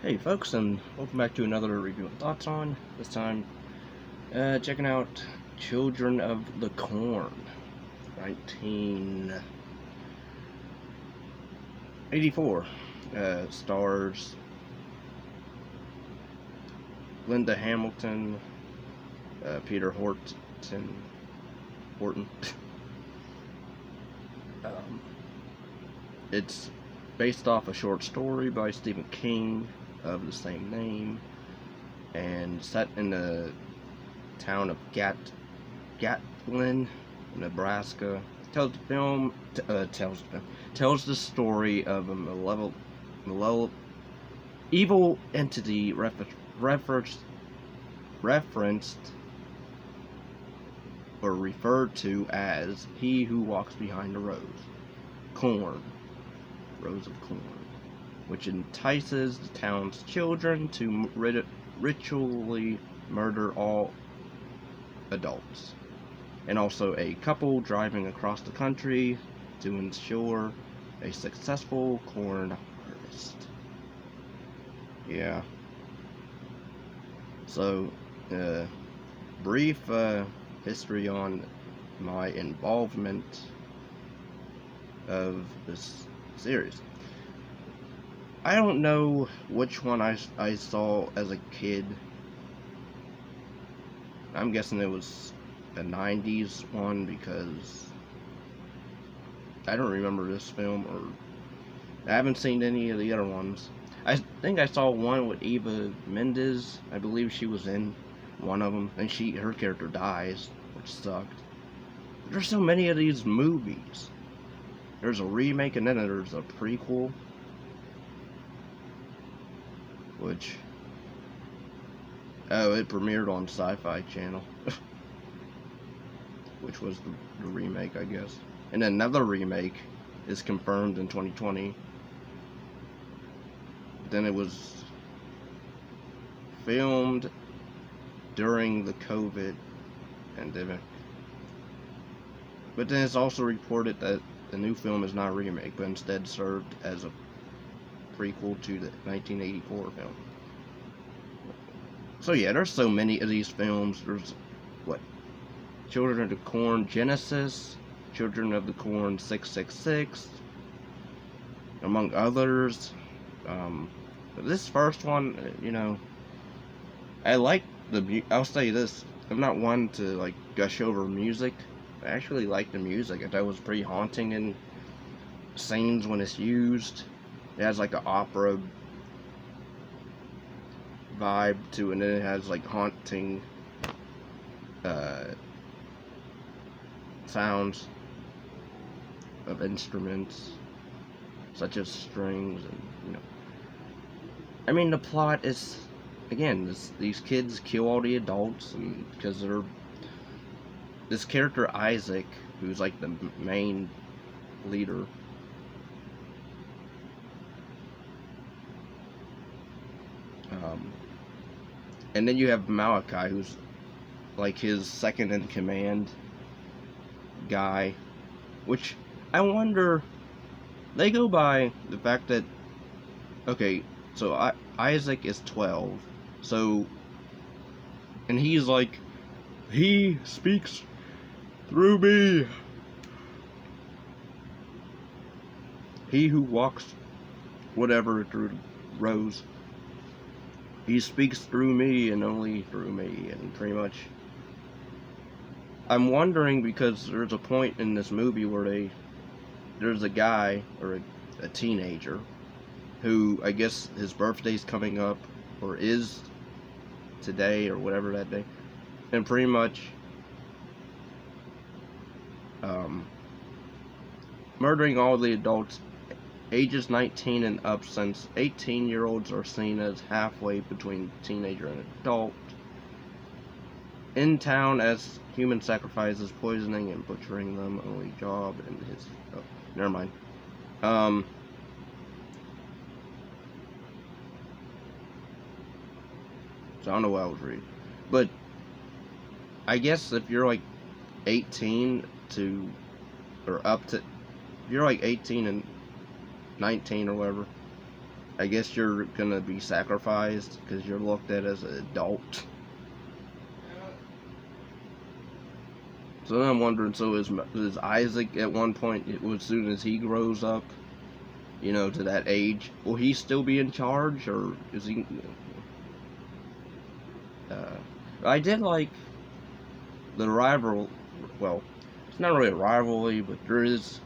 Hey folks, and welcome back to another review and thoughts on. This time, checking out Children of the Corn, 1984. Stars Linda Hamilton, Peter Horton. um, it's based off a short story by Stephen King of the same name, and set in the town of Gatlin, Nebraska. Tells the film tells the story of a evil entity referenced or referred to as he who walks behind the rose of corn, which entices the town's children to ritually murder all adults, and also a couple driving across the country to ensure a successful corn harvest. Yeah. So, brief history on my involvement of this series. I don't know which one I saw as a kid. I'm guessing it was a 90s one because I don't remember this film, or I haven't seen any of the other ones. I think I saw one with Eva Mendes. I believe she was in one of them, and her character dies, which sucked. There's so many of these movies. There's a remake, and then there's a prequel, which, oh, it premiered on Sci-Fi Channel, which was the remake, I guess. And another remake is confirmed in 2020. Then it was filmed during the COVID pandemic. But then it's also reported that the new film is not a remake, but instead served as a prequel to the 1984 film. So yeah, there's so many of these films. There's, what, Children of the Corn Genesis, Children of the Corn 666, among others. But this first one, I like I'll say this, I'm not one to, like, gush over music. I actually like the music. I thought it was pretty haunting in scenes when it's used. It has, like, an opera vibe to it, and then it has, like, haunting sounds of instruments such as strings, and I mean, the plot is, again, these kids kill all the adults, and because they're this character Isaac, who's like the main leader, and then you have Malachi, who's like his second in command guy, which I wonder, they go by the fact that, okay, so Isaac is 12, so, and he's like, he speaks through me. He who walks whatever through the rose, he speaks through me and only through me, and pretty much, I'm wondering, because there's a point in this movie where there's a guy, or a teenager, who, I guess his birthday's coming up, or is today, or whatever that day, and pretty much murdering all the adults ages 19 and up, since 18-year-olds are seen as halfway between teenager and adult, in town as human sacrifices, poisoning and butchering them, only job and his, oh, never mind. So I don't know what I was reading, but I guess if you're like 18 to, or up to, if you're like 18 and 19 or whatever, I guess you're gonna be sacrificed because you're looked at as an adult. So then I'm wondering, so is Isaac at one point, as soon as he grows up, to that age, will he still be in charge, or is he? Uh, I did like the rival. Well, it's not really a rivalry, but there is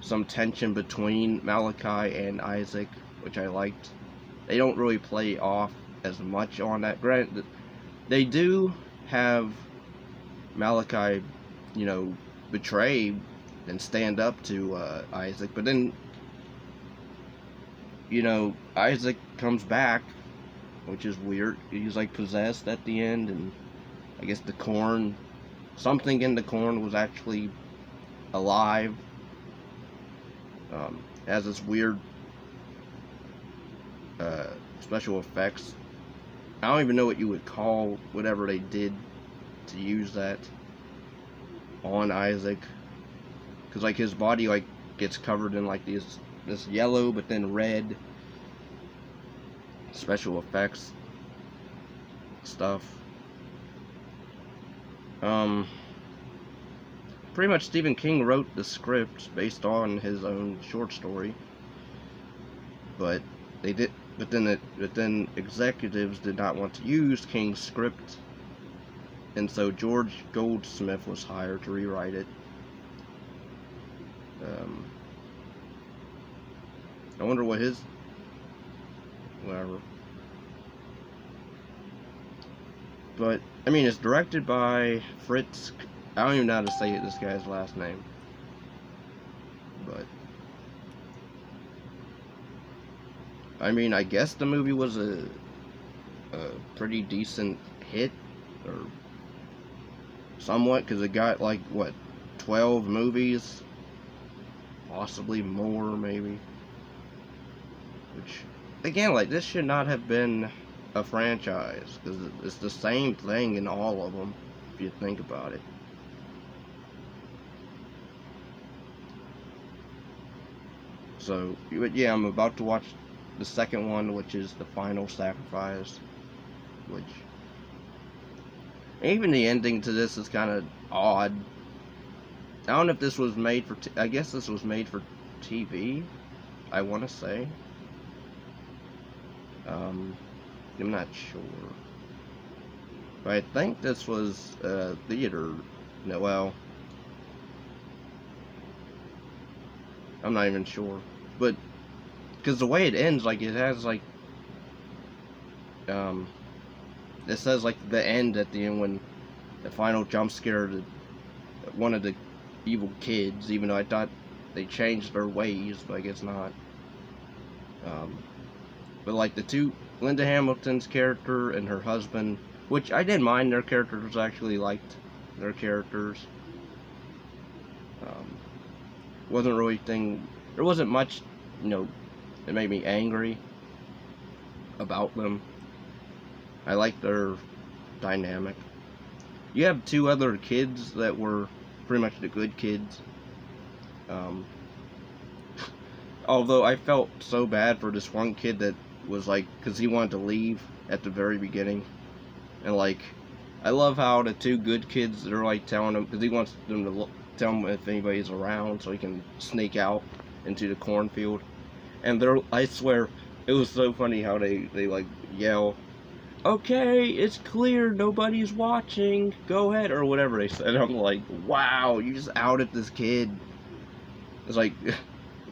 some tension between Malachi and Isaac, which I liked. They don't really play off as much on that. Granted, they do have Malachi, betray and stand up to Isaac, but then, Isaac comes back, which is weird. He's like possessed at the end, and I guess something in the corn was actually alive. Has this weird special effects. I don't even know what you would call whatever they did to use that on Isaac, because like his body like gets covered in like this yellow but then red special effects stuff. Pretty much Stephen King wrote the script based on his own short story, but then executives did not want to use King's script, and so George Goldsmith was hired to rewrite it. I wonder what whatever. But I mean, it's directed by Fritz. I don't even know how to say this guy's last name, but I mean, I guess the movie was a pretty decent hit, or somewhat, because it got like 12 movies, possibly more, maybe. Which, again, like, this should not have been a franchise, because it's the same thing in all of them, if you think about it. So, but yeah, I'm about to watch the second one, which is The Final Sacrifice, which, even the ending to this is kind of odd. I don't know if this was made for, I guess this was made for TV, I want to say. I'm not sure. But I think this was theater. No, well, I'm not even sure. But, because the way it ends, like, it has, like, it says, like, the end at the end when the final jump scare to one of the evil kids, even though I thought they changed their ways, but I guess not. But, like, the two, Linda Hamilton's character and her husband, which I didn't mind their characters, actually liked their characters. Wasn't really there wasn't much, that made me angry about them. I liked their dynamic. You have two other kids that were pretty much the good kids. Although I felt so bad for this one kid that was like, because he wanted to leave at the very beginning. And like, I love how the two good kids, they're like telling him, because he wants them to tell him if anybody's around so he can sneak out into the cornfield. And I swear, it was so funny how they like yell, "Okay, it's clear, nobody's watching, go ahead," or whatever they said. I'm like, wow, you just outed this kid. It's like,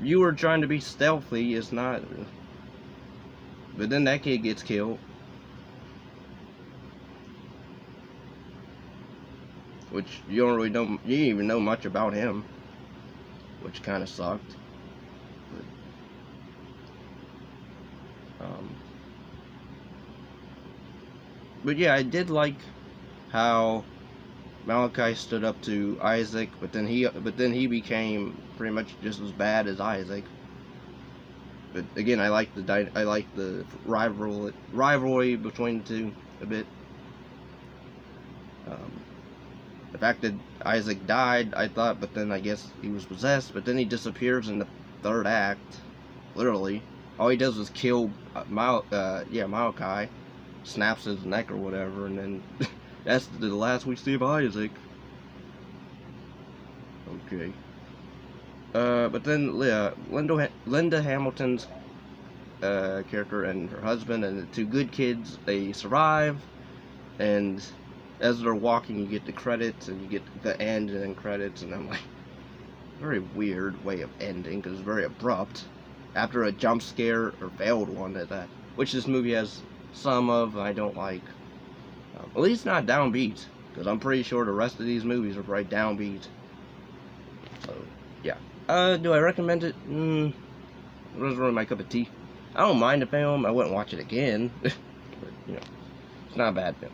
you were trying to be stealthy, it's not. But then that kid gets killed. Which you don't really know, you didn't even know much about him. Which kind of sucked. But yeah, I did like how Malachi stood up to Isaac, but then he became pretty much just as bad as Isaac. But again, I like the rivalry between the two a bit. The fact that Isaac died, I thought, but then I guess he was possessed. But then he disappears in the third act, literally, all he does is kill Malachi, snaps his neck or whatever, and then that's the last we see of Isaac. Okay. But then Linda Hamilton's character and her husband and the two good kids, they survive, and as they're walking, you get the credits, and you get the end and then credits, and I'm like, very weird way of ending, because it's very abrupt, after a jump scare, or failed one at that, which this movie has some of, I don't like. At least not downbeat, because I'm pretty sure the rest of these movies are pretty downbeat. So, yeah. Do I recommend it? It wasn't really my cup of tea. I don't mind the film, I wouldn't watch it again, but, you know, it's not a bad film.